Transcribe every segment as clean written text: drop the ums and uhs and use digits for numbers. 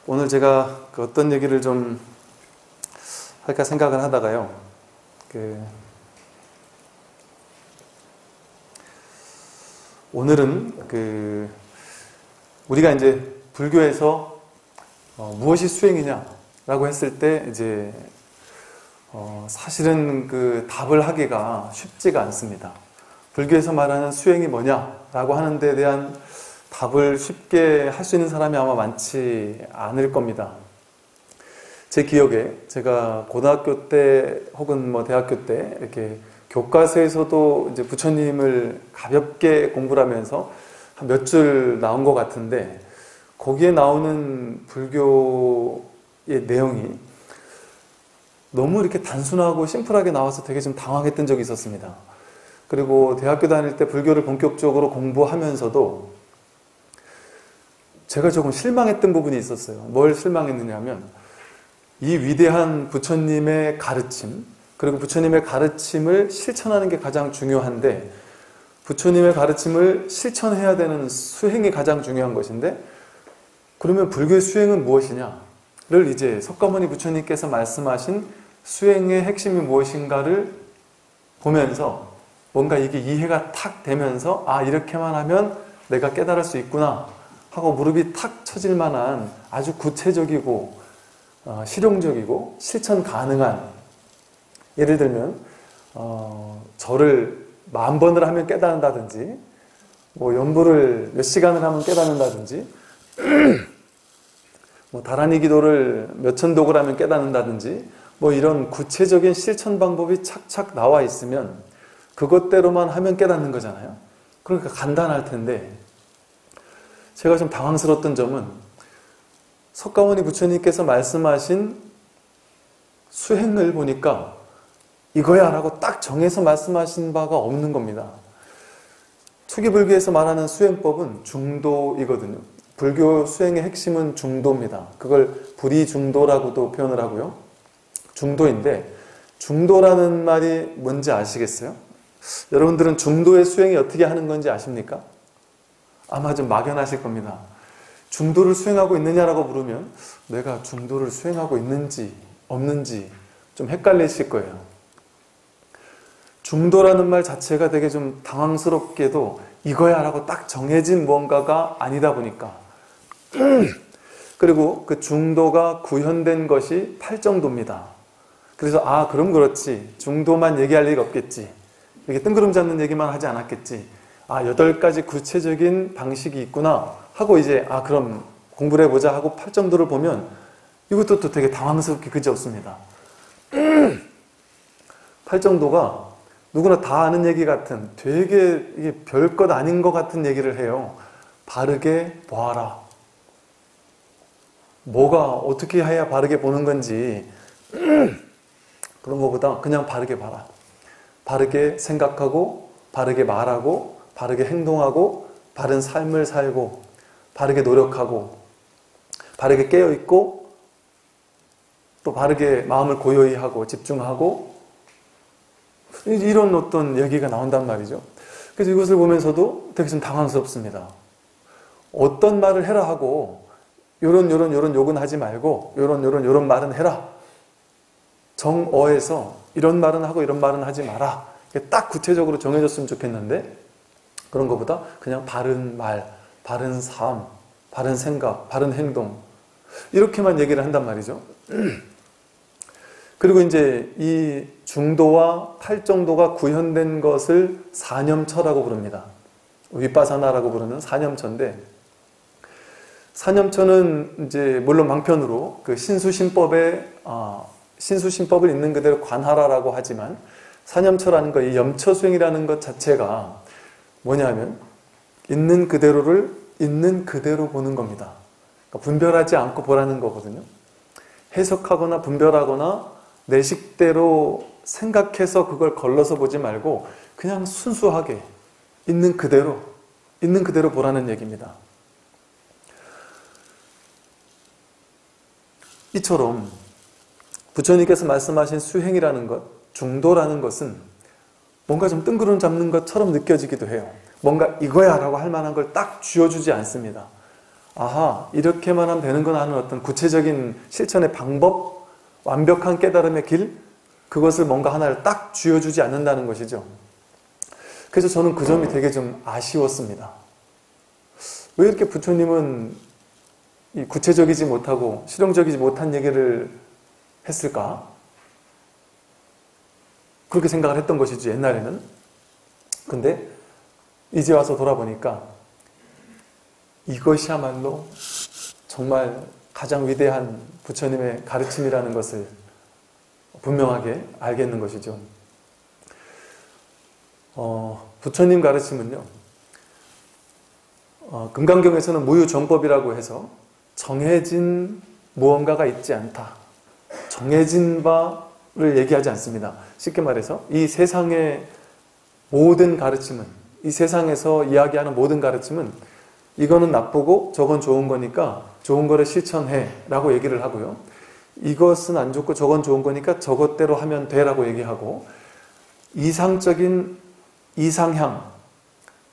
오늘 제가 어떤 얘기를 좀 할까 생각을 하다가요. 오늘은 우리가 이제 불교에서 무엇이 수행이냐라고 했을 때 이제 사실은 그 답을 하기가 쉽지가 않습니다. 불교에서 말하는 수행이 뭐냐라고 하는 데에 대한 답을 쉽게 할 수 있는 사람이 아마 많지 않을 겁니다. 제 기억에 제가 고등학교 때 혹은 대학교 때 이렇게 교과서에서도 이제 부처님을 가볍게 공부를 하면서 한 몇 줄 나온 것 같은데 거기에 나오는 불교의 내용이 너무 이렇게 단순하고 심플하게 나와서 되게 좀 당황했던 적이 있었습니다. 그리고 대학교 다닐 때 불교를 본격적으로 공부하면서도 제가 조금 실망했던 부분이 있었어요. 뭘 실망했느냐 하면 이 위대한 부처님의 가르침, 그리고 부처님의 가르침을 실천하는 게 가장 중요한데 부처님의 가르침을 실천해야 되는 수행이 가장 중요한 것인데 그러면 불교의 수행은 무엇이냐를 이제 석가모니 부처님께서 말씀하신 수행의 핵심이 무엇인가를 보면서 뭔가 이게 이해가 탁 되면서 이렇게만 하면 내가 깨달을 수 있구나 하고 무릎이 탁 쳐질 만한 아주 구체적이고 실용적이고 실천 가능한, 예를 들면 절을 10,000번을 하면 깨닫는다든지 연불을 몇 시간을 하면 깨닫는다든지 다란이 기도를 몇천 독을 하면 깨닫는다든지 이런 구체적인 실천 방법이 착착 나와 있으면 그것대로만 하면 깨닫는 거잖아요. 그러니까 간단할 텐데 제가 좀 당황스러웠던 점은 석가모니 부처님께서 말씀하신 수행을 보니까 이거야 라고 딱 정해서 말씀하신 바가 없는 겁니다. 초기 불교에서 말하는 수행법은 중도이거든요. 불교 수행의 핵심은 중도입니다. 그걸 불이중도라고도 표현을 하고요. 중도인데 중도라는 말이 뭔지 아시겠어요? 여러분들은 중도의 수행이 어떻게 하는 건지 아십니까? 아마 좀 막연하실 겁니다. 중도를 수행하고 있느냐라고 물으면 내가 중도를 수행하고 있는지 없는지 좀 헷갈리실 거예요. 중도라는 말 자체가 되게 좀 당황스럽게도 이거야 라고 딱 정해진 뭔가가 아니다 보니까 그리고 그 중도가 구현된 것이 팔정도입니다. 그래서 그럼 그렇지, 중도만 얘기할 일이 없겠지, 이렇게 뜬구름 잡는 얘기만 하지 않았겠지, 8가지 구체적인 방식이 있구나 하고 이제 그럼 공부를 해보자 하고 팔정도를 보면 이것도 또 되게 당황스럽게 그지없습니다. 팔정도가 누구나 다 아는 얘기 같은 되게 이게 별것 아닌 것 같은 얘기를 해요. 바르게 보아라. 뭐가 어떻게 해야 바르게 보는 건지 그런 것보다 그냥 바르게 봐라. 바르게 생각하고 바르게 말하고 바르게 행동하고 바른 삶을 살고 바르게 노력하고 바르게 깨어있고 또 바르게 마음을 고요히 하고 집중하고 이런 어떤 얘기가 나온단 말이죠. 그래서 이것을 보면서도 되게 좀 당황스럽습니다. 어떤 말을 해라 하고 요런 욕은 하지 말고 요런 말은 해라. 정어에서 이런 말은 하고 이런 말은 하지 마라. 딱 구체적으로 정해졌으면 좋겠는데 그런 것보다 그냥 바른 말, 바른 삶, 바른 생각, 바른 행동 이렇게만 얘기를 한단 말이죠. 그리고 이제 이 중도와 팔정도가 구현된 것을 사념처라고 부릅니다. 윗바사나라고 부르는 사념처인데 사념처는 이제 물론 방편으로 그 신수신법을 있는 그대로 관하라라고 하지만 사념처라는 것, 이 염처수행이라는 것 자체가 뭐냐면 있는 그대로를 있는 그대로 보는 겁니다. 그러니까 분별하지 않고 보라는 거거든요. 해석하거나 분별하거나 내 식대로 생각해서 그걸 걸러서 보지 말고 그냥 순수하게 있는 그대로 보라는 얘기입니다. 이처럼 부처님께서 말씀하신 수행이라는 것, 중도라는 것은 뭔가 좀 뜬구름 잡는 것처럼 느껴지기도 해요. 뭔가 이거야 라고 할 만한 걸 딱 쥐어주지 않습니다. 아하, 이렇게만 하면 되는구나 하는 어떤 구체적인 실천의 방법, 완벽한 깨달음의 길, 그것을 뭔가 하나를 딱 쥐어주지 않는다는 것이죠. 그래서 저는 그 점이 되게 좀 아쉬웠습니다. 왜 이렇게 부처님은 이 구체적이지 못하고 실용적이지 못한 얘기를 했을까? 그렇게 생각을 했던 것이지, 옛날에는. 근데 이제 와서 돌아보니까 이것이야말로 정말 가장 위대한 부처님의 가르침이라는 것을 분명하게 알겠는 것이죠. 부처님 가르침은요, 금강경에서는 무유정법이라고 해서 정해진 무언가가 있지 않다. 정해진 바를 얘기하지 않습니다. 쉽게 말해서 이 세상의 모든 가르침은, 이 세상에서 이야기하는 모든 가르침은 이거는 나쁘고 저건 좋은 거니까 좋은 거를 실천해 라고 얘기를 하고요. 이것은 안 좋고 저건 좋은 거니까 저것대로 하면 돼 라고 얘기하고, 이상적인 이상향,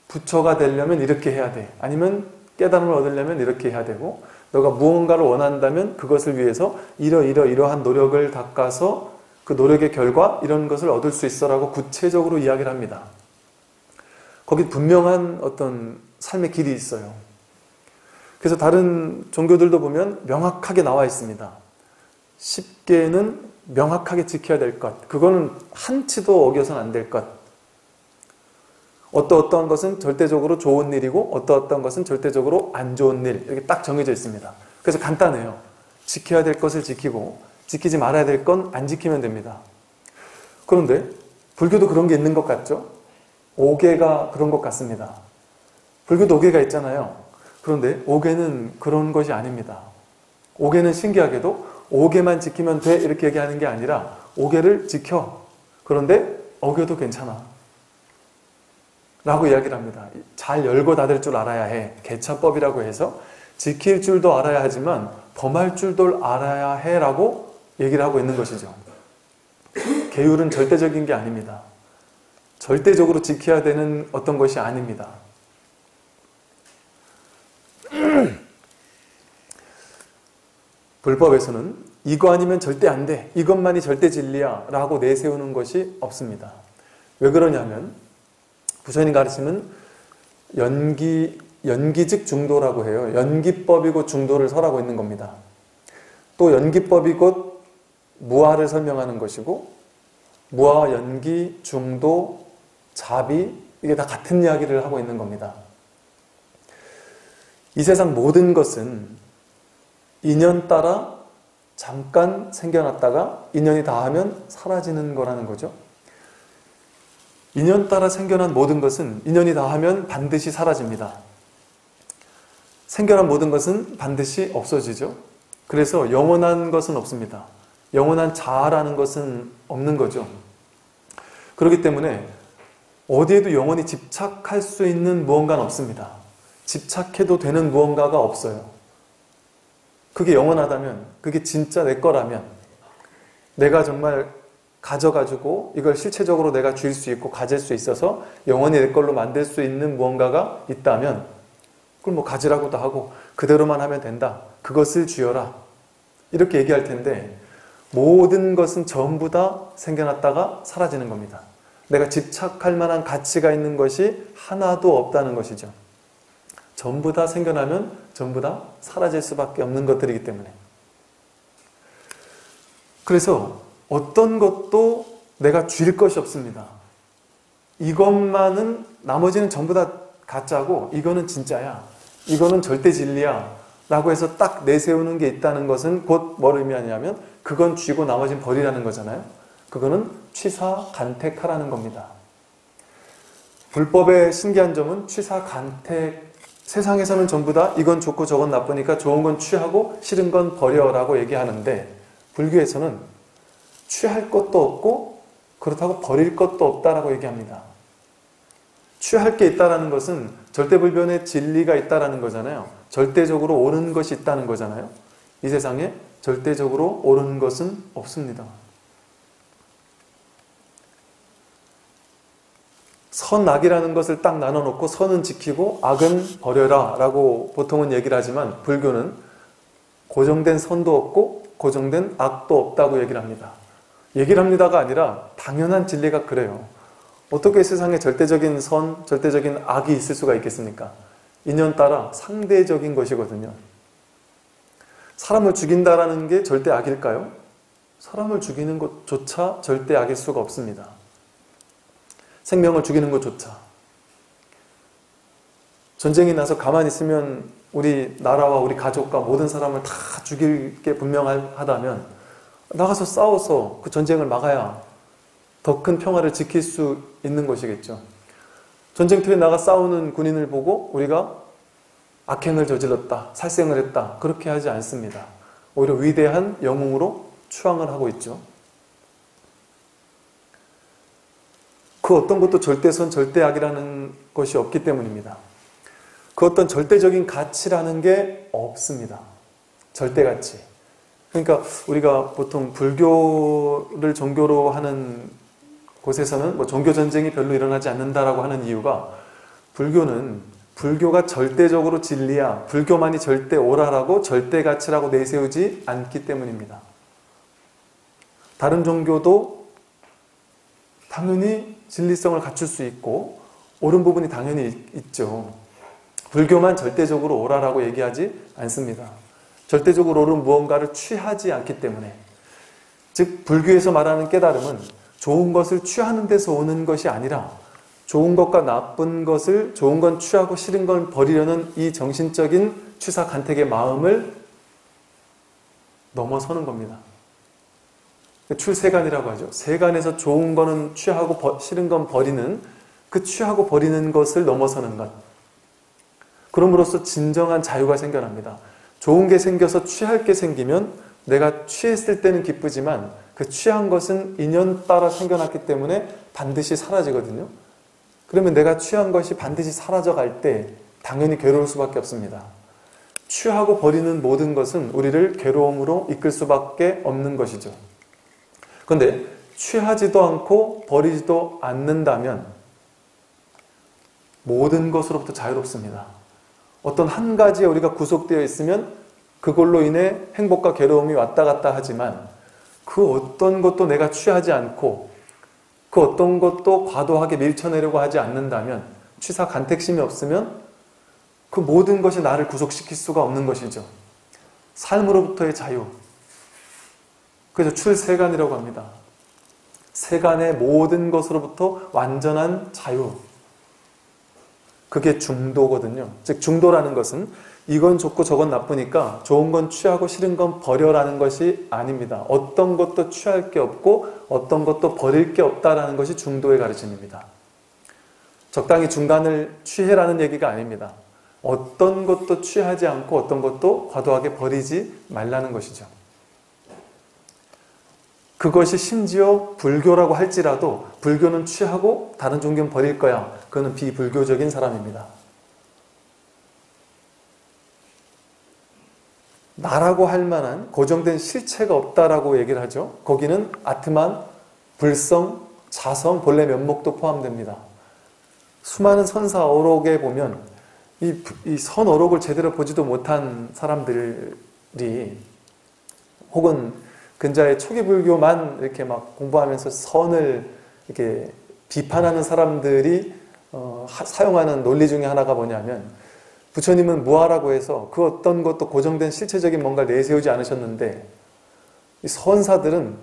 부처가 되려면 이렇게 해야 돼. 아니면 깨달음을 얻으려면 이렇게 해야 되고, 너가 무언가를 원한다면 그것을 위해서 이러한 노력을 닦아서 그 노력의 결과 이런 것을 얻을 수 있어 라고 구체적으로 이야기를 합니다. 거기 분명한 어떤 삶의 길이 있어요. 그래서 다른 종교들도 보면 명확하게 나와 있습니다. 10개는 명확하게 지켜야 될 것, 그거는 한치도 어겨서는 안 될 것, 어떠한 것은 절대적으로 좋은 일이고 어떠한 것은 절대적으로 안 좋은 일, 이렇게 딱 정해져 있습니다. 그래서 간단해요. 지켜야 될 것을 지키고 지키지 말아야 될 건 안 지키면 됩니다. 그런데 불교도 그런 게 있는 것 같죠? 5개가 그런 것 같습니다. 불교도 5개가 있잖아요. 그런데 5개는 그런 것이 아닙니다. 5개는 신기하게도 5개만 지키면 돼 이렇게 얘기하는 게 아니라 5개를 지켜. 그런데 어겨도 괜찮아 라고 이야기를 합니다. 잘 열고 닫을 줄 알아야 해. 개차법이라고 해서 지킬 줄도 알아야 하지만 범할 줄도 알아야 해 라고 얘기를 하고 있는 것이죠. 계율은 절대적인 게 아닙니다. 절대적으로 지켜야 되는 어떤 것이 아닙니다. 불법에서는 이거 아니면 절대 안 돼, 이것만이 절대 진리야 라고 내세우는 것이 없습니다. 왜 그러냐면 부처님 가르침은 연기즉 중도라고 해요. 연기법이고 중도를 설하고 있는 겁니다. 또 연기법이 곧 무아를 설명하는 것이고, 무아, 연기, 중도, 자비, 이게 다 같은 이야기를 하고 있는 겁니다. 이 세상 모든 것은 인연 따라 잠깐 생겨났다가 인연이 다하면 사라지는 거라는 거죠. 인연 따라 생겨난 모든 것은 인연이 다하면 반드시 사라집니다. 생겨난 모든 것은 반드시 없어지죠. 그래서 영원한 것은 없습니다. 영원한 자아라는 것은 없는 거죠. 그렇기 때문에 어디에도 영원히 집착할 수 있는 무언가는 없습니다. 집착해도 되는 무언가가 없어요. 그게 영원하다면, 그게 진짜 내 거라면, 내가 정말 가져가지고 이걸 실체적으로 내가 줄 수 있고 가질 수 있어서 영원히 내 걸로 만들 수 있는 무언가가 있다면 그걸 뭐 가지라고도 하고 그대로만 하면 된다. 그것을 쥐어라. 이렇게 얘기할 텐데, 모든 것은 전부 다 생겨났다가 사라지는 겁니다. 내가 집착할 만한 가치가 있는 것이 하나도 없다는 것이죠. 전부 다 생겨나면 전부 다 사라질 수밖에 없는 것들이기 때문에. 그래서 어떤 것도 내가 쥘 것이 없습니다. 이것만은, 나머지는 전부 다 가짜고 이거는 진짜야, 이거는 절대 진리야 라고 해서 딱 내세우는 게 있다는 것은 곧 뭘 의미하냐면 그건 쥐고 나머지는 버리라는 거잖아요. 그거는 취사간택하라는 겁니다. 불법의 신기한 점은 취사간택, 세상에서는 전부 다 이건 좋고 저건 나쁘니까 좋은 건 취하고 싫은 건 버려라고 얘기하는데, 불교에서는 취할 것도 없고 그렇다고 버릴 것도 없다라고 얘기합니다. 취할 게 있다라는 것은 절대불변의 진리가 있다라는 거잖아요. 절대적으로 옳은 것이 있다는 거잖아요. 이 세상에 절대적으로 옳은 것은 없습니다. 선악이라는 것을 딱 나눠놓고 선은 지키고 악은 버려라 라고 보통은 얘기를 하지만 불교는 고정된 선도 없고 고정된 악도 없다고 얘기를 합니다. 얘기를 합니다가 아니라 당연한 진리가 그래요. 어떻게 세상에 절대적인 선, 절대적인 악이 있을 수가 있겠습니까? 인연 따라 상대적인 것이거든요. 사람을 죽인다라는 게 절대 악일까요? 사람을 죽이는 것조차 절대 악일 수가 없습니다. 생명을 죽이는 것조차. 전쟁이 나서 가만히 있으면 우리 나라와 우리 가족과 모든 사람을 다 죽일 게 분명하다면 나가서 싸워서 그 전쟁을 막아야 더 큰 평화를 지킬 수 있는 것이겠죠. 전쟁터에 나가 싸우는 군인을 보고 우리가 악행을 저질렀다, 살생을 했다 그렇게 하지 않습니다. 오히려 위대한 영웅으로 추앙을 하고 있죠. 그 어떤 것도 절대선, 절대악이라는 것이 없기 때문입니다. 그 어떤 절대적인 가치라는 게 없습니다. 절대가치. 그러니까 우리가 보통 불교를 종교로 하는 곳에서는 뭐 종교전쟁이 별로 일어나지 않는다라고 하는 이유가 불교가 절대적으로 진리야, 불교만이 절대 옳아라고 절대가치라고 내세우지 않기 때문입니다. 다른 종교도 당연히 진리성을 갖출 수 있고 옳은 부분이 당연히 있죠. 불교만 절대적으로 옳아라고 얘기하지 않습니다. 절대적으로 옳은 무언가를 취하지 않기 때문에. 즉 불교에서 말하는 깨달음은 좋은 것을 취하는 데서 오는 것이 아니라 좋은 것과 나쁜 것을, 좋은 건 취하고 싫은 건 버리려는 이 정신적인 취사 간택의 마음을 넘어서는 겁니다. 출세간이라고 하죠. 세간에서 좋은 거는 취하고 싫은 건 버리는, 그 취하고 버리는 것을 넘어서는 것. 그럼으로써 진정한 자유가 생겨납니다. 좋은 게 생겨서 취할 게 생기면 내가 취했을 때는 기쁘지만 그 취한 것은 인연 따라 생겨났기 때문에 반드시 사라지거든요. 그러면 내가 취한 것이 반드시 사라져갈 때 당연히 괴로울 수밖에 없습니다. 취하고 버리는 모든 것은 우리를 괴로움으로 이끌 수밖에 없는 것이죠. 그런데 취하지도 않고 버리지도 않는다면 모든 것으로부터 자유롭습니다. 어떤 한 가지에 우리가 구속되어 있으면 그걸로 인해 행복과 괴로움이 왔다 갔다 하지만 그 어떤 것도 내가 취하지 않고 그 어떤 것도 과도하게 밀쳐내려고 하지 않는다면, 취사 간택심이 없으면 그 모든 것이 나를 구속시킬 수가 없는 것이죠. 삶으로부터의 자유. 그래서 출세간이라고 합니다. 세간의 모든 것으로부터 완전한 자유. 그게 중도거든요. 즉 중도라는 것은 이건 좋고 저건 나쁘니까 좋은 건 취하고 싫은 건 버려라는 것이 아닙니다. 어떤 것도 취할 게 없고 어떤 것도 버릴 게 없다라는 것이 중도의 가르침입니다. 적당히 중간을 취해라는 얘기가 아닙니다. 어떤 것도 취하지 않고 어떤 것도 과도하게 버리지 말라는 것이죠. 그것이 심지어 불교라고 할지라도 불교는 취하고 다른 종교는 버릴 거야. 그거는 비불교적인 사람입니다. 나라고 할 만한 고정된 실체가 없다라고 얘기를 하죠. 거기는 아트만, 불성, 자성, 본래 면목도 포함됩니다. 수많은 선사 어록에 보면 이 선어록을 제대로 보지도 못한 사람들이 혹은 근자의 초기 불교만 이렇게 막 공부하면서 선을 이렇게 비판하는 사람들이 사용하는 논리 중에 하나가 뭐냐면 부처님은 무아라고 해서 그 어떤 것도 고정된 실체적인 뭔가를 내세우지 않으셨는데 이 선사들은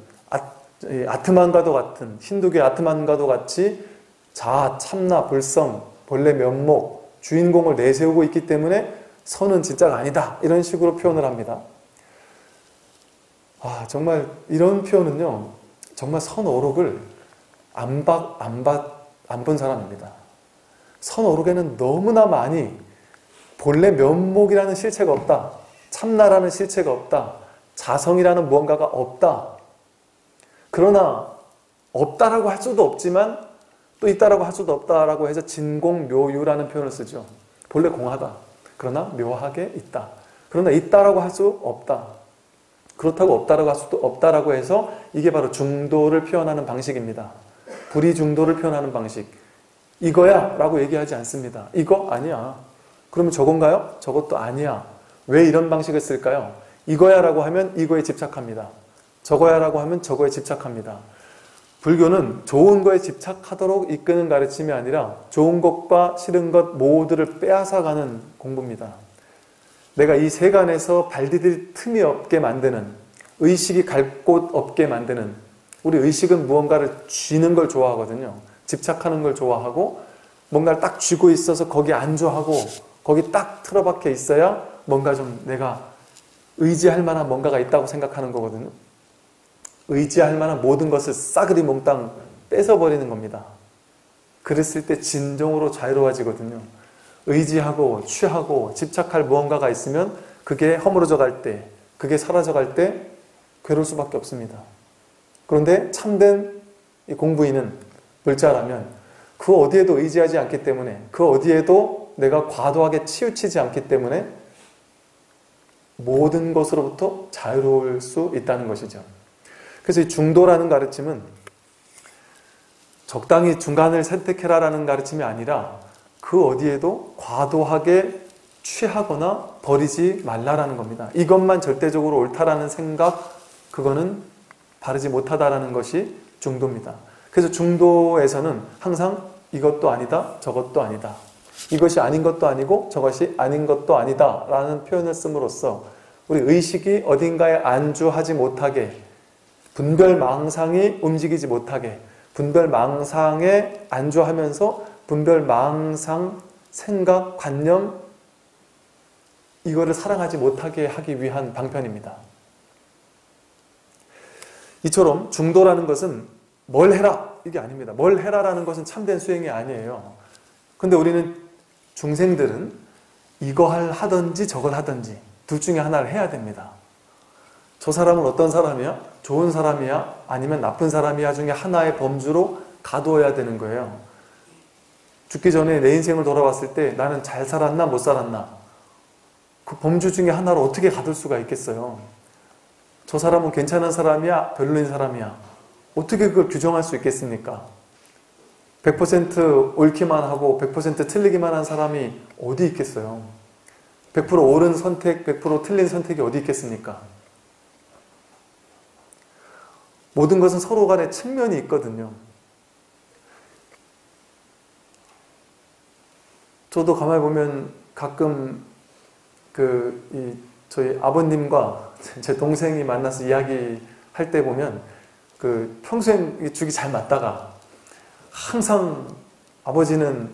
아트만과도 같은 힌두교의 아트만과도 같이 자아, 참나, 불성, 본래 면목, 주인공을 내세우고 있기 때문에 선은 진짜가 아니다 이런 식으로 표현을 합니다. 정말 이런 표현은요 정말 선어록을 안 본 사람입니다. 선어록에는 너무나 많이 본래 면목이라는 실체가 없다. 참나라는 실체가 없다. 자성이라는 무언가가 없다. 그러나 없다라고 할 수도 없지만 또 있다라고 할 수도 없다라고 해서 진공묘유라는 표현을 쓰죠. 본래 공하다. 그러나 묘하게 있다. 그러나 있다라고 할 수 없다. 그렇다고 없다라고 할 수도 없다라고 해서 이게 바로 중도를 표현하는 방식입니다. 불이중도를 표현하는 방식. 이거야 라고 얘기하지 않습니다. 이거? 아니야. 그러면 저건가요? 저것도 아니야. 왜 이런 방식을 쓸까요? 이거야 라고 하면 이거에 집착합니다. 저거야 라고 하면 저거에 집착합니다. 불교는 좋은 거에 집착하도록 이끄는 가르침이 아니라 좋은 것과 싫은 것 모두를 빼앗아가는 공부입니다. 내가 이 세간에서 발 디딜 틈이 없게 만드는, 의식이 갈 곳 없게 만드는, 우리 의식은 무언가를 쥐는 걸 좋아하거든요. 집착하는 걸 좋아하고 뭔가를 딱 쥐고 있어서 거기에 안주하고 거기 딱 틀어박혀 있어야 뭔가 좀 내가 의지할 만한 뭔가가 있다고 생각하는 거거든요. 의지할 만한 모든 것을 싸그리 몽땅 뺏어버리는 겁니다. 그랬을 때 진정으로 자유로워지거든요. 의지하고 취하고 집착할 무언가가 있으면 그게 허물어져 갈 때, 그게 사라져 갈 때 괴로울 수밖에 없습니다. 그런데 참된 공부인은, 불자라면 그 어디에도 의지하지 않기 때문에, 그 어디에도 내가 과도하게 치우치지 않기 때문에 모든 것으로부터 자유로울 수 있다는 것이죠. 그래서 이 중도라는 가르침은 적당히 중간을 선택해라라는 가르침이 아니라 그 어디에도 과도하게 취하거나 버리지 말라라는 겁니다. 이것만 절대적으로 옳다라는 생각, 그거는 바르지 못하다라는 것이 중도입니다. 그래서 중도에서는 항상 이것도 아니다, 저것도 아니다. 이것이 아닌 것도 아니고 저것이 아닌 것도 아니다 라는 표현을 씀으로써 우리 의식이 어딘가에 안주하지 못하게, 분별망상이 움직이지 못하게, 분별망상에 안주하면서 분별망상, 생각, 관념, 이거를 사랑하지 못하게 하기 위한 방편입니다. 이처럼 중도라는 것은 뭘 해라 이게 아닙니다. 뭘 해라라는 것은 참된 수행이 아니에요. 근데 우리는 중생들은 이걸 하든지 저걸 하든지 둘 중에 하나를 해야 됩니다. 저 사람은 어떤 사람이야? 좋은 사람이야? 아니면 나쁜 사람이야? 중에 하나의 범주로 가두어야 되는 거예요. 죽기 전에 내 인생을 돌아봤을 때 나는 잘 살았나 못 살았나? 그 범주 중에 하나로 어떻게 가둘 수가 있겠어요? 저 사람은 괜찮은 사람이야? 별로인 사람이야? 어떻게 그걸 규정할 수 있겠습니까? 100% 옳기만 하고 100% 틀리기만 한 사람이 어디 있겠어요? 100% 옳은 선택, 100% 틀린 선택이 어디 있겠습니까? 모든 것은 서로 간에 측면이 있거든요. 저도 가만히 보면 가끔 저희 아버님과 제 동생이 만나서 이야기할 때 보면 평소엔 죽이 잘 맞다가 항상 아버지는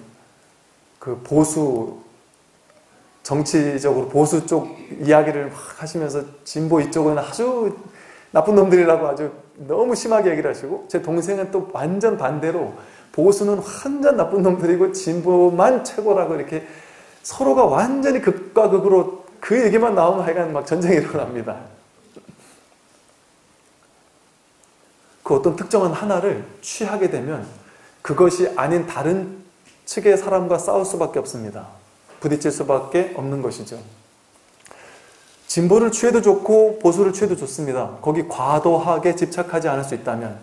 정치적으로 보수 쪽 이야기를 막 하시면서 진보 이쪽은 아주 나쁜 놈들이라고 아주 너무 심하게 얘기를 하시고, 제 동생은 또 완전 반대로 보수는 완전 나쁜 놈들이고 진보만 최고라고, 이렇게 서로가 완전히 극과 극으로 그 얘기만 나오면 하여간 막 전쟁이 일어납니다. 그 어떤 특정한 하나를 취하게 되면 그것이 아닌 다른 측의 사람과 싸울 수밖에 없습니다. 부딪힐 수밖에 없는 것이죠. 진보를 취해도 좋고 보수를 취해도 좋습니다. 거기 과도하게 집착하지 않을 수 있다면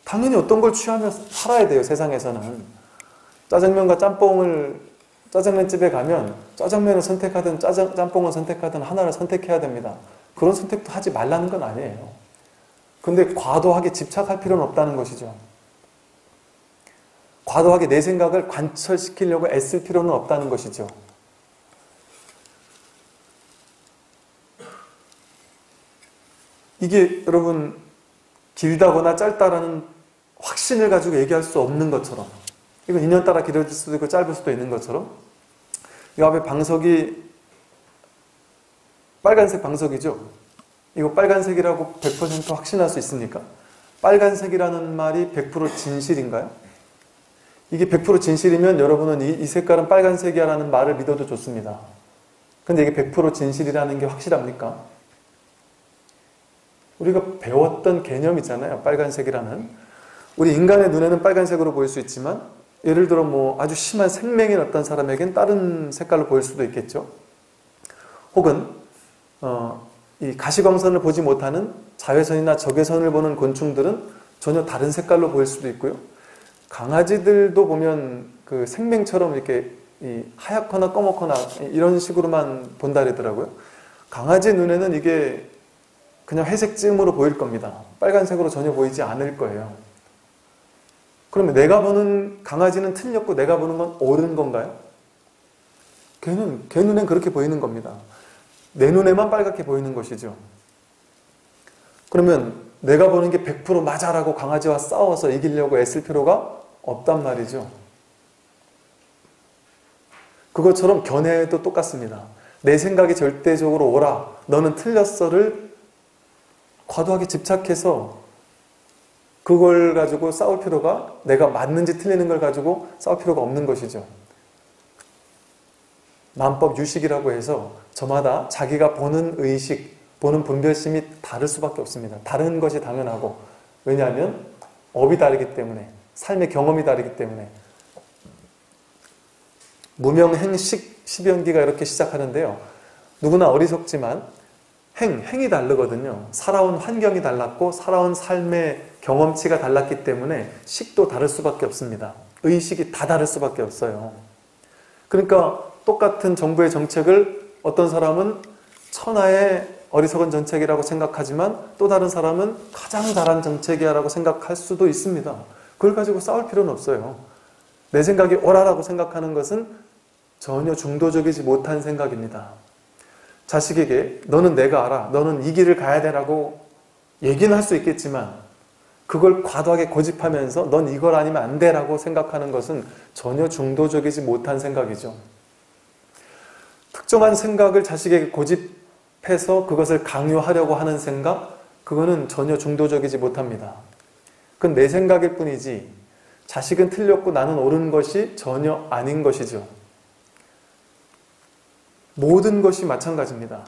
당연히 어떤 걸 취하며 살아야 돼요. 세상에서는 짜장면과 짜장면집에 가면 짜장면을 선택하든 짬뽕을 선택하든 하나를 선택해야 됩니다. 그런 선택도 하지 말라는 건 아니에요. 근데 과도하게 집착할 필요는 없다는 것이죠. 과도하게 내 생각을 관철시키려고 애쓸 필요는 없다는 것이죠. 이게 여러분 길다거나 짧다라는 확신을 가지고 얘기할 수 없는 것처럼, 이건 인연 따라 길어질 수도 있고 짧을 수도 있는 것처럼, 이 앞에 방석이 빨간색 방석이죠. 이거 빨간색이라고 100% 확신할 수 있습니까? 빨간색이라는 말이 100% 진실인가요? 이게 100% 진실이면 여러분은 이 색깔은 빨간색이야 라는 말을 믿어도 좋습니다. 근데 이게 100% 진실이라는 게 확실합니까? 우리가 배웠던 개념이잖아요. 빨간색이라는. 우리 인간의 눈에는 빨간색으로 보일 수 있지만, 예를 들어 아주 심한 생맹인 어떤 사람에겐 다른 색깔로 보일 수도 있겠죠. 혹은 이 가시광선을 보지 못하는 자외선이나 적외선을 보는 곤충들은 전혀 다른 색깔로 보일 수도 있고요. 강아지들도 보면 그 생명처럼 이렇게 하얗거나 검었거나 이런 식으로만 본다 그러더라고요. 강아지 눈에는 이게 그냥 회색쯤으로 보일 겁니다. 빨간색으로 전혀 보이지 않을 거예요. 그러면 내가 보는 강아지는 틀렸고 내가 보는 건 옳은 건가요? 걔 눈엔 그렇게 보이는 겁니다. 내 눈에만 빨갛게 보이는 것이죠. 그러면 내가 보는 게 100% 맞아라고 강아지와 싸워서 이기려고 애쓸 필요가 없단 말이죠. 그것처럼 견해도 똑같습니다. 내 생각이 절대적으로 옳아, 너는 틀렸어를 과도하게 집착해서 그걸 가지고 싸울 필요가, 내가 맞는지 틀리는 걸 가지고 싸울 필요가 없는 것이죠. 만법 유식이라고 해서 저마다 자기가 보는 의식, 보는 분별심이 다를 수밖에 없습니다. 다른 것이 당연하고, 왜냐하면 업이 다르기 때문에, 삶의 경험이 다르기 때문에. 무명행식 10연기가 이렇게 시작하는데요. 누구나 어리석지만 행이 다르거든요. 살아온 환경이 달랐고 살아온 삶의 경험치가 달랐기 때문에 식도 다를 수밖에 없습니다. 의식이 다 다를 수밖에 없어요. 그러니까 똑같은 정부의 정책을 어떤 사람은 천하의 어리석은 정책이라고 생각하지만 또 다른 사람은 가장 잘한 정책이야 라고 생각할 수도 있습니다. 그걸 가지고 싸울 필요는 없어요. 내 생각이 옳아라고 생각하는 것은 전혀 중도적이지 못한 생각입니다. 자식에게 너는 내가 알아, 너는 이 길을 가야 되라고 얘기는 할 수 있겠지만 그걸 과도하게 고집하면서 넌 이걸 아니면 안 돼라고 생각하는 것은 전혀 중도적이지 못한 생각이죠. 특정한 생각을 자식에게 고집해서 그것을 강요하려고 하는 생각, 그거는 전혀 중도적이지 못합니다. 그건 내 생각일 뿐이지 자식은 틀렸고 나는 옳은 것이 전혀 아닌 것이죠. 모든 것이 마찬가지입니다.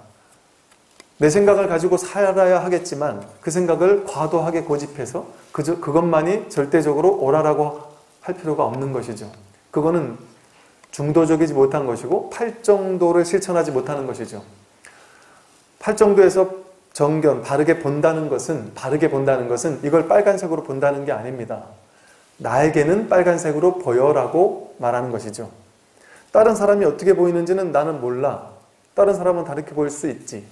내 생각을 가지고 살아야 하겠지만 그 생각을 과도하게 고집해서 그것만이 절대적으로 옳아라고 할 필요가 없는 것이죠. 그거는 중도적이지 못한 것이고 팔정도를 실천하지 못하는 것이죠. 팔정도에서 정견, 바르게 본다는 것은 이걸 빨간색으로 본다는 게 아닙니다. 나에게는 빨간색으로 보여라고 말하는 것이죠. 다른 사람이 어떻게 보이는지는 나는 몰라. 다른 사람은 다르게 보일 수 있지.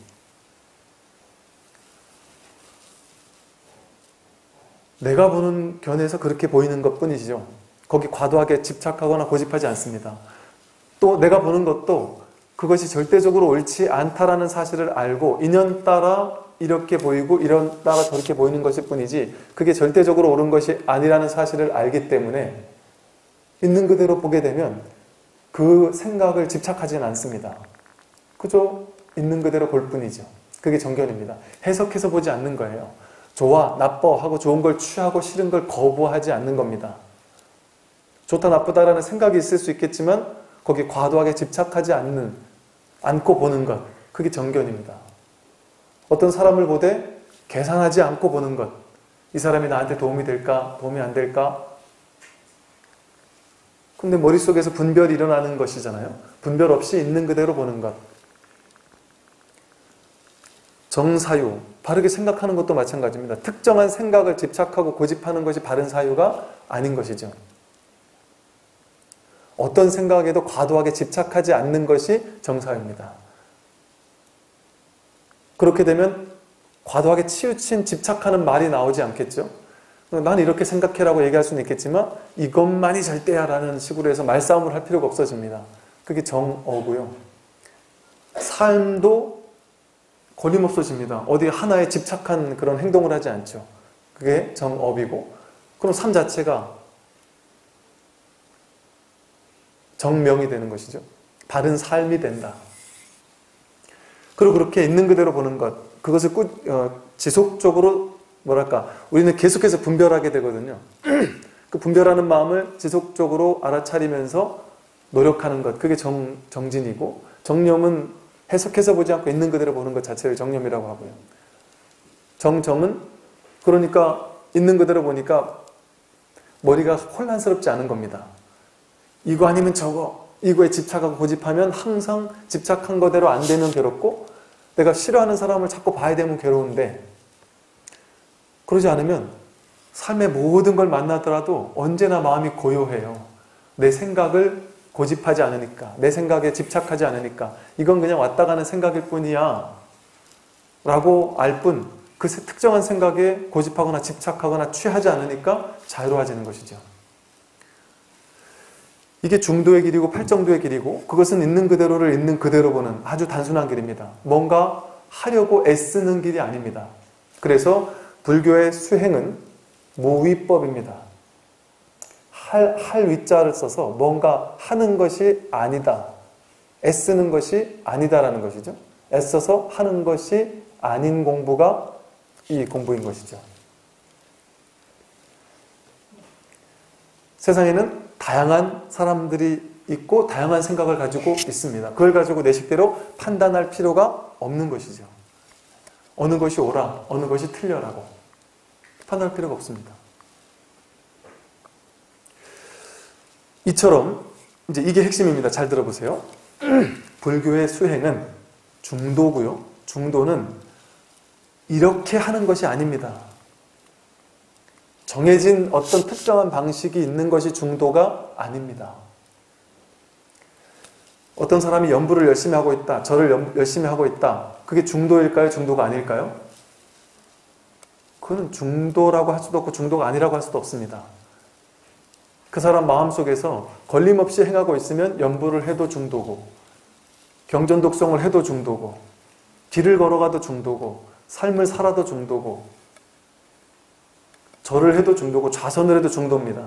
내가 보는 견해에서 그렇게 보이는 것 뿐이죠. 거기 과도하게 집착하거나 고집하지 않습니다. 또 내가 보는 것도 그것이 절대적으로 옳지 않다라는 사실을 알고 인연 따라 이렇게 보이고 인연 따라 저렇게 보이는 것일 뿐이지 그게 절대적으로 옳은 것이 아니라는 사실을 알기 때문에 있는 그대로 보게 되면 그 생각을 집착하지는 않습니다. 그저 있는 그대로 볼 뿐이죠. 그게 정견입니다. 해석해서 보지 않는 거예요. 좋아, 나빠 하고 좋은 걸 취하고 싫은 걸 거부하지 않는 겁니다. 좋다, 나쁘다라는 생각이 있을 수 있겠지만 거기에 과도하게 집착하지 않고 보는 것, 그게 정견입니다. 어떤 사람을 보되 계산하지 않고 보는 것, 이 사람이 나한테 도움이 될까, 도움이 안 될까? 근데 머릿속에서 분별이 일어나는 것이잖아요. 분별 없이 있는 그대로 보는 것. 정사유, 바르게 생각하는 것도 마찬가지입니다. 특정한 생각을 집착하고 고집하는 것이 바른 사유가 아닌 것이죠. 어떤 생각에도 과도하게 집착하지 않는 것이 정사유입니다. 그렇게 되면 과도하게 치우친 집착하는 말이 나오지 않겠죠? 난 이렇게 생각해라고 얘기할 수는 있겠지만 이것만이 절대야 라는 식으로 해서 말싸움을 할 필요가 없어집니다. 그게 정어고요. 삶도 걸림없어집니다. 어디 하나에 집착한 그런 행동을 하지 않죠. 그게 정업이고, 그럼 삶 자체가 정명이 되는 것이죠. 바른 삶이 된다. 그리고 그렇게 있는 그대로 보는 것, 그것을 지속적으로 우리는 계속해서 분별하게 되거든요. 그 분별하는 마음을 지속적으로 알아차리면서 노력하는 것, 그게 정진이고, 정념은 해석해서 보지 않고 있는 그대로 보는 것 자체를 정념이라고 하고요. 정은 그러니까 있는 그대로 보니까 머리가 혼란스럽지 않은 겁니다. 이거 아니면 저거, 이거에 집착하고 고집하면 항상 집착한 거대로 안 되면 괴롭고 내가 싫어하는 사람을 자꾸 봐야 되면 괴로운데 그러지 않으면 삶의 모든 걸 만나더라도 언제나 마음이 고요해요. 내 생각을 고집하지 않으니까, 내 생각에 집착하지 않으니까, 이건 그냥 왔다 가는 생각일 뿐이야 라고 알 뿐, 그 특정한 생각에 고집하거나 집착하거나 취하지 않으니까 자유로워지는 것이죠. 이게 중도의 길이고 팔정도의 길이고, 그것은 있는 그대로를 있는 그대로 보는 아주 단순한 길입니다. 뭔가 하려고 애쓰는 길이 아닙니다. 그래서 불교의 수행은 무위법입니다. 할 위자를 써서 뭔가 하는 것이 아니다, 애쓰는 것이 아니다라는 것이죠. 애써서 하는 것이 아닌 공부가 이 공부인 것이죠. 세상에는 다양한 사람들이 있고 다양한 생각을 가지고 있습니다. 그걸 가지고 내 식대로 판단할 필요가 없는 것이죠. 어느 것이 옳아, 어느 것이 틀려라고 판단할 필요가 없습니다. 이처럼 이제 이게 핵심입니다. 잘 들어보세요. 불교의 수행은 중도고요. 중도는 이렇게 하는 것이 아닙니다. 정해진 어떤 특정한 방식이 있는 것이 중도가 아닙니다. 어떤 사람이 연부를 열심히 하고 있다, 절을 열심히 하고 있다. 그게 중도일까요? 중도가 아닐까요? 그거는 중도라고 할 수도 없고 중도가 아니라고 할 수도 없습니다. 그 사람 마음속에서 걸림없이 행하고 있으면 연부를 해도 중도고, 경전독성을 해도 중도고, 길을 걸어가도 중도고, 삶을 살아도 중도고, 절을 해도 중도고, 좌선을 해도 중도입니다.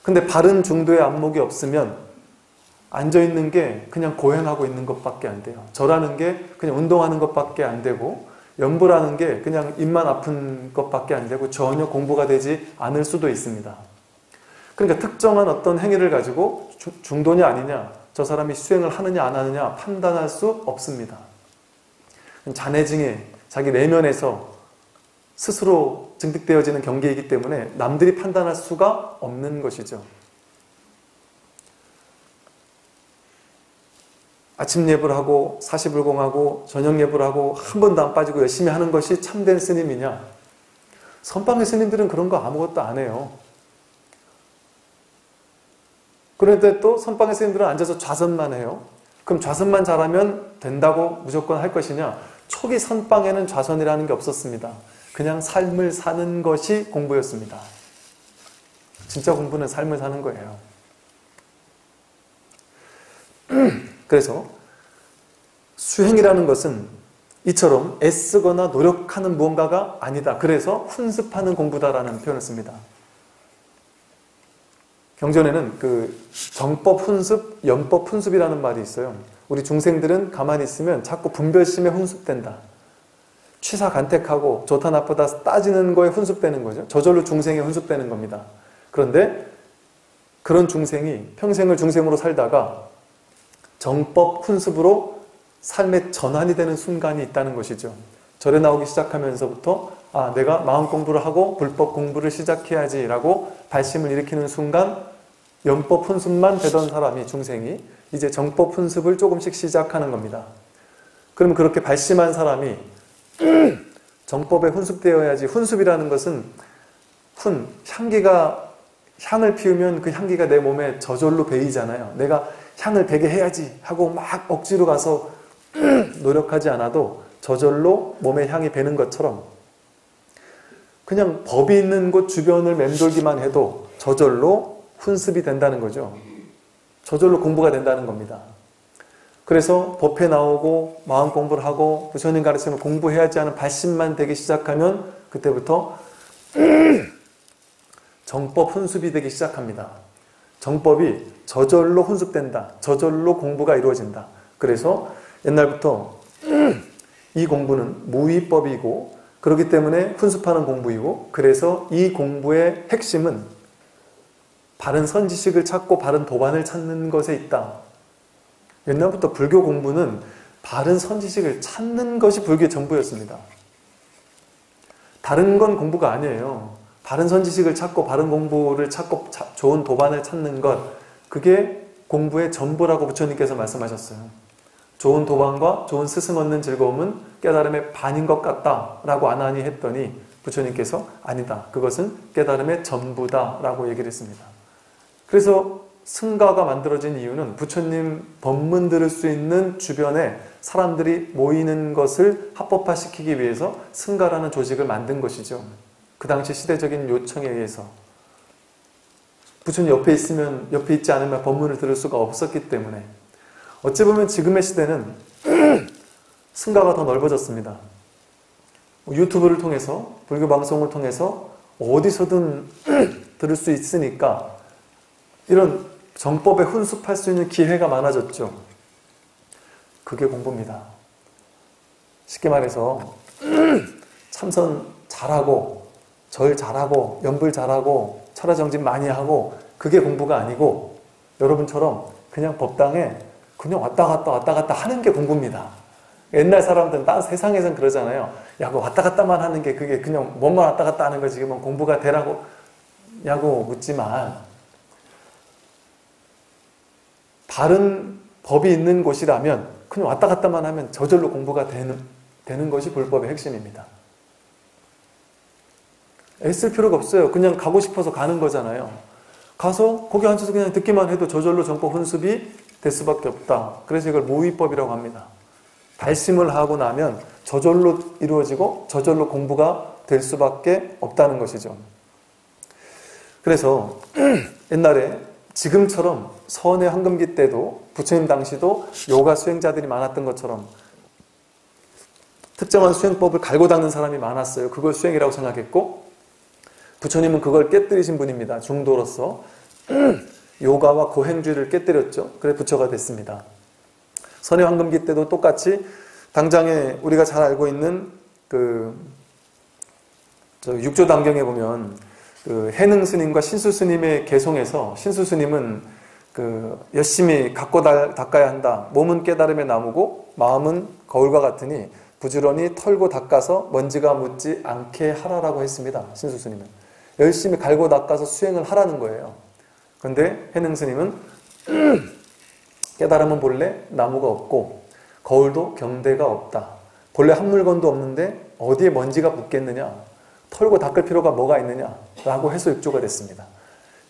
근데 바른 중도의 안목이 없으면 앉아있는 게 그냥 고행하고 있는 것밖에 안 돼요. 절하는 게 그냥 운동하는 것밖에 안 되고, 연부라는 게 그냥 입만 아픈 것밖에 안 되고 전혀 공부가 되지 않을 수도 있습니다. 그러니까 특정한 어떤 행위를 가지고 중도냐 아니냐, 저 사람이 수행을 하느냐 안 하느냐 판단할 수 없습니다. 잔해증에 자기 내면에서 스스로 증득되어지는 경계이기 때문에 남들이 판단할 수가 없는 것이죠. 아침 예불 하고 사시불공하고 저녁 예불 하고 한 번도 안 빠지고 열심히 하는 것이 참된 스님이냐? 선방의 스님들은 그런 거 아무것도 안 해요. 그런데 또 선방의 스님들은 앉아서 좌선만 해요. 그럼 좌선만 잘하면 된다고 무조건 할 것이냐? 초기 선방에는 좌선이라는 게 없었습니다. 그냥 삶을 사는 것이 공부였습니다. 진짜 공부는 삶을 사는 거예요. 그래서 수행이라는 것은 이처럼 애쓰거나 노력하는 무언가가 아니다. 그래서 훈습하는 공부다라는 표현을 씁니다. 경전에는 그 정법 훈습, 연법 훈습이라는 말이 있어요. 우리 중생들은 가만히 있으면 자꾸 분별심에 훈습된다. 취사간택하고 좋다 나쁘다 따지는 거에 훈습되는 거죠. 저절로 중생에 훈습되는 겁니다. 그런데 그런 중생이 평생을 중생으로 살다가 정법 훈습으로 삶의 전환이 되는 순간이 있다는 것이죠. 절에 나오기 시작하면서부터 아, 내가 마음 공부를 하고 불법 공부를 시작해야지 라고 발심을 일으키는 순간 연법 훈습만 되던 사람이, 중생이 이제 정법 훈습을 조금씩 시작하는 겁니다. 그럼 그렇게 발심한 사람이 정법에 훈습되어야지. 훈습이라는 것은 향을 피우면 그 향기가 내 몸에 저절로 배이잖아요. 내가 향을 배게 해야지 하고 막 억지로 가서 노력하지 않아도 저절로 몸에 향이 배는 것처럼 그냥 법이 있는 곳 주변을 맴돌기만 해도 저절로 훈습이 된다는 거죠. 저절로 공부가 된다는 겁니다. 그래서 법회 나오고 마음 공부를 하고 부처님 가르치는 공부해야지 하는 발심만 되기 시작하면 그때부터 정법 훈습이 되기 시작합니다. 정법이 저절로 훈습된다. 저절로 공부가 이루어진다. 그래서 옛날부터 이 공부는 무위법이고 그렇기 때문에 훈습하는 공부이고, 그래서 이 공부의 핵심은 바른 선지식을 찾고 바른 도반을 찾는 것에 있다. 옛날부터 불교 공부는 바른 선지식을 찾는 것이 불교의 전부였습니다. 다른 건 공부가 아니에요. 바른 선지식을 찾고 바른 공부를 찾고 좋은 도반을 찾는 것, 그게 공부의 전부라고 부처님께서 말씀하셨어요. 좋은 도반과 좋은 스승 얻는 즐거움은 깨달음의 반인 것 같다 라고 아나니 했더니 부처님께서 아니다. 그것은 깨달음의 전부다 라고 얘기를 했습니다. 그래서 승가가 만들어진 이유는 부처님 법문 들을 수 있는 주변에 사람들이 모이는 것을 합법화시키기 위해서 승가라는 조직을 만든 것이죠. 그 당시 시대적인 요청에 의해서. 부처님 옆에 있지 않으면 법문을 들을 수가 없었기 때문에. 어찌 보면 지금의 시대는 승가가 더 넓어졌습니다. 유튜브를 통해서, 불교 방송을 통해서 어디서든 들을 수 있으니까 이런 정법에 훈습할 수 있는 기회가 많아졌죠. 그게 공부입니다. 쉽게 말해서 참선 잘하고 절 잘하고 연불 잘하고 철화정진 많이 하고 그게 공부가 아니고 여러분처럼 그냥 법당에 그냥 왔다 갔다 하는 게 공부입니다. 옛날 사람들은 딴 세상에선 그러잖아요. 야, 그 왔다 갔다만 하는 게 그게 그냥 몸만 왔다 갔다 하는 거지 그러면 공부가 되라고 야고 묻지만 다른 법이 있는 곳이라면 그냥 왔다 갔다만 하면 저절로 공부가 되는 것이 불법의 핵심입니다. 애쓸 필요가 없어요. 그냥 가고 싶어서 가는 거잖아요. 가서 거기 앉아서 그냥 듣기만 해도 저절로 정법 훈습이 될 수밖에 없다. 그래서 이걸 모의법이라고 합니다. 발심을 하고 나면 저절로 이루어지고 저절로 공부가 될 수밖에 없다는 것이죠. 그래서 옛날에 지금처럼 선의 황금기 때도 부처님 당시도 요가 수행자들이 많았던 것처럼 특정한 수행법을 갈고 닦는 사람이 많았어요. 그걸 수행이라고 생각했고 부처님은 그걸 깨뜨리신 분입니다. 중도로서 요가와 고행주의를 깨뜨렸죠. 그래 부처가 됐습니다. 선의 황금기 때도 똑같이 당장에 우리가 잘 알고 있는 육조단경에 보면 해능 스님과 신수 스님의 개송에서 신수 스님은 열심히 갖고 닦아야 한다. 몸은 깨달음의 나무고 마음은 거울과 같으니 부지런히 털고 닦아서 먼지가 묻지 않게 하라라고 했습니다. 신수 스님은 열심히 갈고 닦아서 수행을 하라는 거예요. 그런데 해능 스님은 깨달음은 본래 나무가 없고 거울도 경대가 없다. 본래 한 물건도 없는데 어디에 먼지가 붙겠느냐? 털고 닦을 필요가 뭐가 있느냐? 라고 해서 육조가 됐습니다.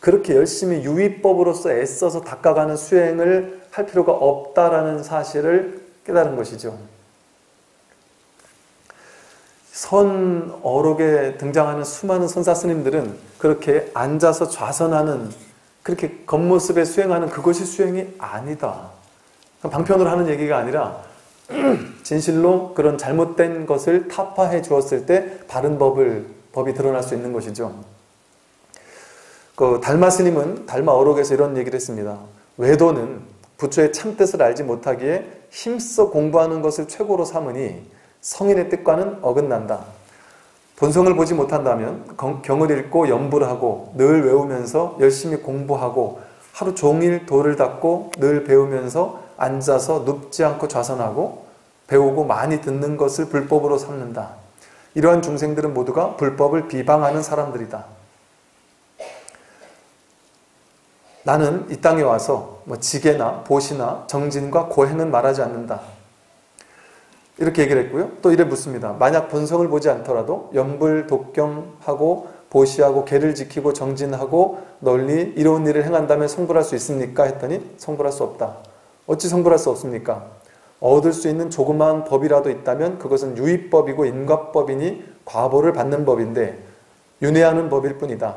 그렇게 열심히 유의법으로서 애써서 닦아가는 수행을 할 필요가 없다라는 사실을 깨달은 것이죠. 선 어록에 등장하는 수많은 선사 스님들은 그렇게 앉아서 좌선하는 그렇게 겉모습에 수행하는 그것이 수행이 아니다. 방편으로 하는 얘기가 아니라 진실로 그런 잘못된 것을 타파해 주었을 때 바른 법이 드러날 수 있는 것이죠. 달마 스님은 달마 어록에서 이런 얘기를 했습니다. 외도는 부처의 참뜻을 알지 못하기에 힘써 공부하는 것을 최고로 삼으니 성인의 뜻과는 어긋난다. 본성을 보지 못한다면 경을 읽고 연불을 하고 늘 외우면서 열심히 공부하고 하루 종일 도를 닦고 늘 배우면서 앉아서 눕지 않고 좌선하고 배우고 많이 듣는 것을 불법으로 삼는다. 이러한 중생들은 모두가 불법을 비방하는 사람들이다. 나는 이 땅에 와서 지계나 보시나 정진과 고행은 말하지 않는다. 이렇게 얘기를 했고요. 또 이래 묻습니다. 만약 본성을 보지 않더라도 연불, 독경하고 보시하고 계를 지키고 정진하고 널리 이로운 일을 행한다면 성불할 수 있습니까? 했더니 성불할 수 없다. 어찌 성불할 수 없습니까? 얻을 수 있는 조그마한 법이라도 있다면 그것은 유의법이고 인과법이니 과보를 받는 법인데 윤회하는 법일 뿐이다.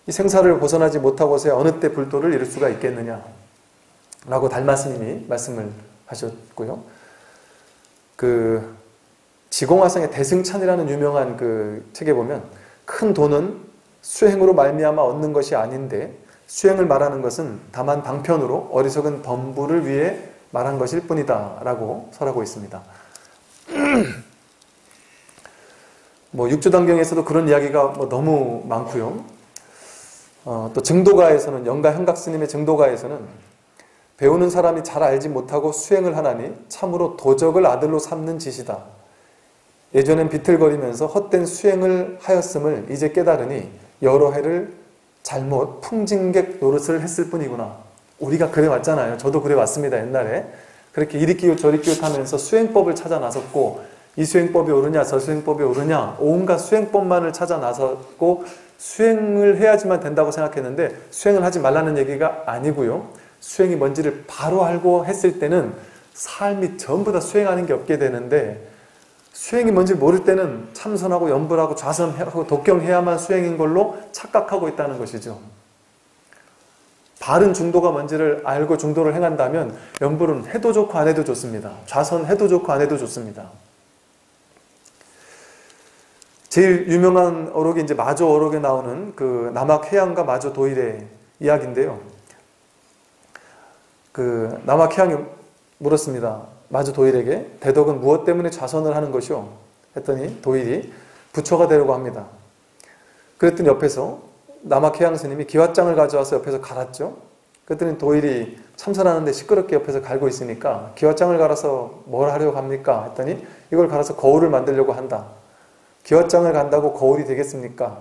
이 생사를 벗어나지 못하고서야 어느 때 불도를 이룰 수가 있겠느냐 라고 달마 스님이 말씀을 하셨고요. 지공화성의 대승찬이라는 유명한 책에 보면 큰 돈은 수행으로 말미암아 얻는 것이 아닌데 수행을 말하는 것은 다만 방편으로 어리석은 범부를 위해 말한 것일 뿐이다 라고 설하고 있습니다. 육조단경에서도 그런 이야기가 너무 많고요. 또 증도가에서는 영가 현각 스님의 증도가에서는 배우는 사람이 잘 알지 못하고 수행을 하나니 참으로 도적을 아들로 삼는 짓이다. 예전엔 비틀거리면서 헛된 수행을 하였음을 이제 깨달으니 여러 해를 잘못 풍진객 노릇을 했을 뿐이구나. 우리가 그래 왔잖아요. 저도 그래 왔습니다. 옛날에 그렇게 이리 끼웃 저리 끼웃 하면서 수행법을 찾아 나섰고 이 수행법이 옳으냐 저 수행법이 옳으냐 온갖 수행법만을 찾아 나섰고 수행을 해야지만 된다고 생각했는데 수행을 하지 말라는 얘기가 아니고요. 수행이 뭔지를 바로 알고 했을 때는 삶이 전부 다 수행하는 게 없게 되는데 수행이 뭔지 모를 때는 참선하고 염불하고 좌선하고 독경해야만 수행인 걸로 착각하고 있다는 것이죠. 바른 중도가 뭔지를 알고 중도를 행한다면 염불은 해도 좋고 안 해도 좋습니다. 좌선 해도 좋고 안 해도 좋습니다. 제일 유명한 어록이 이제 마조 어록에 나오는 그 남학해양과 마조 도일의 이야기인데요. 그 남학해양이 물었습니다. 마조 도일에게 대덕은 무엇 때문에 좌선을 하는 것이오? 했더니 도일이 부처가 되려고 합니다. 그랬더니 옆에서 남학해양 스님이 기왓장을 가져와서 옆에서 갈았죠. 그랬더니 도일이 참선하는데 시끄럽게 옆에서 갈고 있으니까 기왓장을 갈아서 뭘 하려고 합니까? 했더니 이걸 갈아서 거울을 만들려고 한다. 기왓장을 간다고 거울이 되겠습니까?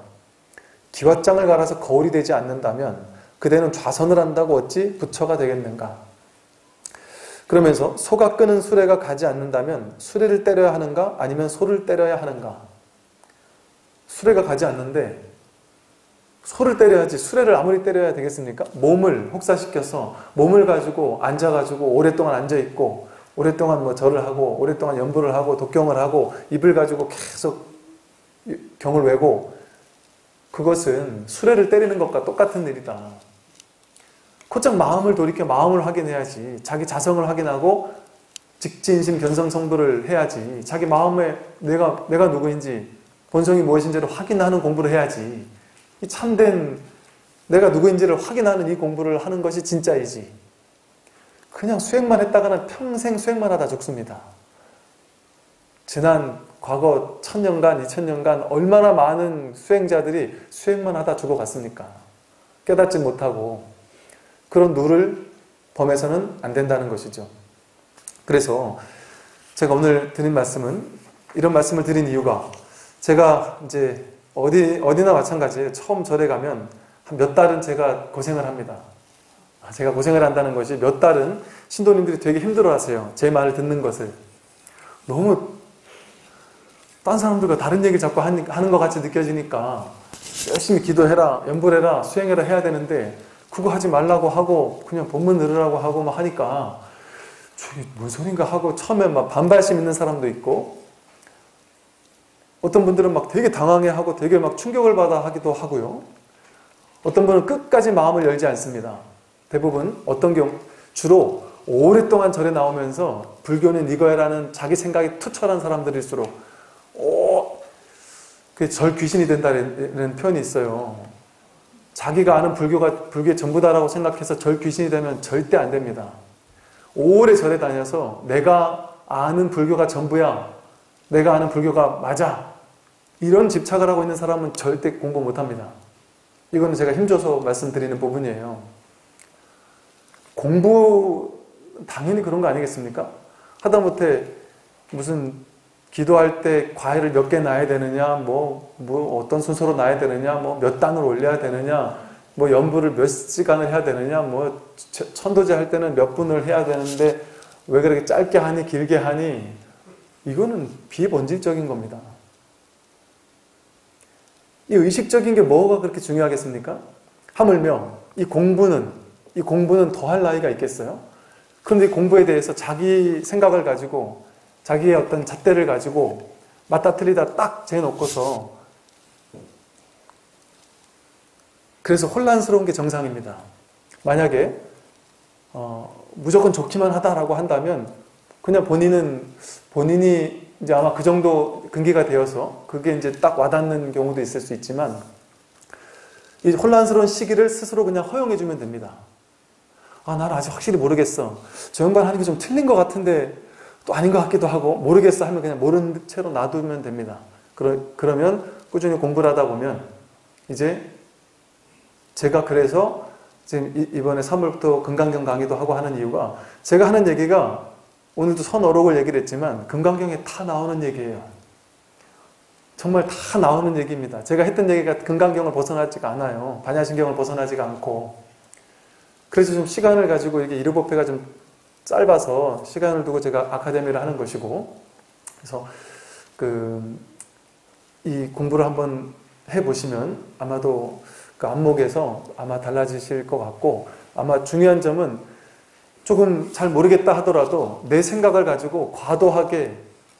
기왓장을 갈아서 거울이 되지 않는다면 그대는 좌선을 한다고 어찌 부처가 되겠는가? 그러면서 소가 끄는 수레가 가지 않는다면 수레를 때려야 하는가? 아니면 소를 때려야 하는가? 수레가 가지 않는데 소를 때려야지 수레를 아무리 때려야 되겠습니까? 몸을 혹사시켜서 몸을 가지고 앉아가지고 오랫동안 앉아있고 오랫동안 뭐 절을 하고 오랫동안 염불을 하고 독경을 하고 입을 가지고 계속 경을 외고 그것은 수레를 때리는 것과 똑같은 일이다. 곧장 마음을 돌이켜 마음을 확인해야지. 자기 자성을 확인하고 직진심 견성성불을 해야지. 자기 마음에 내가 누구인지 본성이 무엇인지를 확인하는 공부를 해야지. 이 참된 내가 누구인지를 확인하는 이 공부를 하는 것이 진짜이지. 그냥 수행만 했다가는 평생 수행만 하다 죽습니다. 지난 과거 1000년간, 2000년간 얼마나 많은 수행자들이 수행만 하다 죽어갔습니까? 깨닫지 못하고 그런 누를 범해서는 안 된다는 것이죠. 그래서 제가 오늘 드린 말씀은 이런 말씀을 드린 이유가 제가 이제 어디나 마찬가지예요. 처음 절에 가면 한 몇 달은 제가 고생을 합니다. 제가 고생을 한다는 것이 몇 달은 신도님들이 되게 힘들어하세요. 제 말을 듣는 것을. 너무 딴 사람들과 다른 얘기 자꾸 하는 것 같이 느껴지니까 열심히 기도해라, 염불해라, 수행해라 해야 되는데 그거 하지 말라고 하고 그냥 본문 들으라고 하고 막 하니까 저게 뭔 소린가 하고 처음에 막 반발심 있는 사람도 있고 어떤 분들은 막 되게 당황해하고 되게 막 충격을 받아 하기도 하고요. 어떤 분은 끝까지 마음을 열지 않습니다. 대부분 어떤 경우 주로 오랫동안 절에 나오면서 불교는 이거야라는 자기 생각이 투철한 사람들일수록 그게 절 귀신이 된다는 표현이 있어요. 자기가 아는 불교가 불교의 전부다라고 생각해서 절 귀신이 되면 절대 안 됩니다. 오래 절에 다녀서 내가 아는 불교가 전부야. 내가 아는 불교가 맞아. 이런 집착을 하고 있는 사람은 절대 공부 못합니다. 이거는 제가 힘줘서 말씀드리는 부분이에요. 공부 당연히 그런 거 아니겠습니까? 하다못해 무슨 기도할 때 과일을 몇 개 놔야 되느냐, 뭐 어떤 순서로 놔야 되느냐, 뭐 몇 단을 올려야 되느냐, 뭐 연부를 몇 시간을 해야 되느냐, 뭐 천도제 할 때는 몇 분을 해야 되는데 왜 그렇게 짧게 하니 길게 하니 이거는 비본질적인 겁니다. 이 의식적인 게 뭐가 그렇게 중요하겠습니까? 하물며 이 공부는 더 할 나이가 있겠어요? 그런데 이 공부에 대해서 자기 생각을 가지고 자기의 어떤 잣대를 가지고 맞다 틀리다 딱 재놓고서 그래서 혼란스러운 게 정상입니다. 만약에 무조건 좋기만 하다라고 한다면 그냥 본인이 이제 아마 그 정도 근기가 되어서 그게 이제 딱 와닿는 경우도 있을 수 있지만 이 혼란스러운 시기를 스스로 그냥 허용해주면 됩니다. 나는 아직 확실히 모르겠어. 저 양반 하는 게 좀 틀린 것 같은데 또 아닌 것 같기도 하고 모르겠어 하면 그냥 모르는 채로 놔두면 됩니다. 그러면 꾸준히 공부를 하다 보면 이제 제가 그래서 지금 이번에 3월부터 금강경 강의도 하고 하는 이유가 제가 하는 얘기가 오늘도 선어록을 얘기를 했지만 금강경에 다 나오는 얘기예요. 정말 다 나오는 얘기입니다. 제가 했던 얘기가 금강경을 벗어나지가 않아요. 반야신경을 벗어나지가 않고 그래서 좀 시간을 가지고 이게 이르법회가 좀 짧아서 시간을 두고 제가 아카데미를 하는 것이고 그래서 이 공부를 한번 해보시면 아마도 그 안목에서 아마 달라지실 것 같고, 아마 중요한 점은 조금 잘 모르겠다 하더라도 내 생각을 가지고 과도하게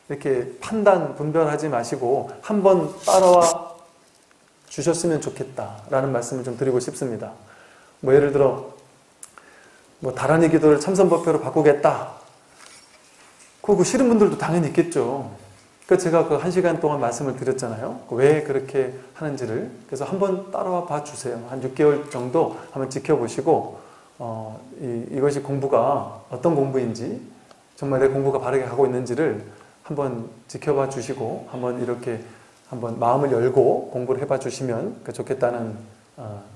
이렇게 판단, 분별하지 마시고 한번 따라와 주셨으면 좋겠다라는 말씀을 좀 드리고 싶습니다. 뭐 예를 들어 뭐 다란이 기도를 참선법회로 바꾸겠다. 그거 싫은 분들도 당연히 있겠죠. 그래서 제가 그 1시간 동안 말씀을 드렸잖아요. 왜 그렇게 하는지를. 그래서 한번 따라와 봐 주세요. 한 6개월 정도 한번 지켜보시고 이것이 공부가 어떤 공부인지, 정말 내 공부가 바르게 가고 있는지를 한번 지켜봐 주시고 한번 이렇게 한번 마음을 열고 공부를 해봐 주시면 좋겠다는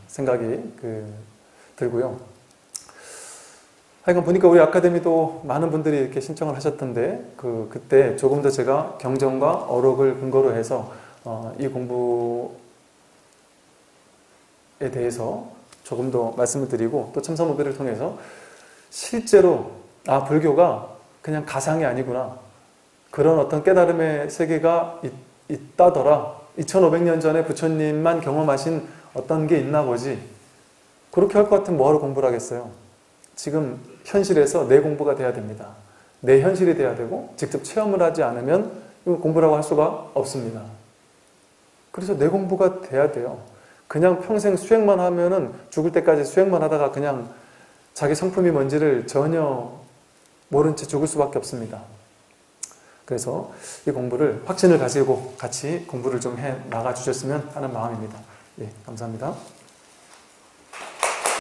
생각이 들고요. 하여간 보니까 우리 아카데미도 많은 분들이 이렇게 신청을 하셨던데 그때 조금 더 제가 경전과 어록을 근거로 해서 이 공부에 대해서 조금 더 말씀을 드리고, 또 참선법회를 통해서 실제로 불교가 그냥 가상이 아니구나, 그런 어떤 깨달음의 세계가 있다더라, 2500년 전에 부처님만 경험하신 어떤 게 있나 보지, 그렇게 할 것 같으면 뭐하러 공부를 하겠어요. 지금 현실에서 내 공부가 돼야 됩니다. 내 현실이 돼야 되고, 직접 체험을 하지 않으면 공부라고 할 수가 없습니다. 그래서 내 공부가 돼야 돼요. 그냥 평생 수행만 하면은 죽을 때까지 수행만 하다가 그냥 자기 성품이 뭔지를 전혀 모른 채 죽을 수밖에 없습니다. 그래서 이 공부를 확신을 가지고 같이 공부를 좀 해 나가 주셨으면 하는 마음입니다. 예, 감사합니다.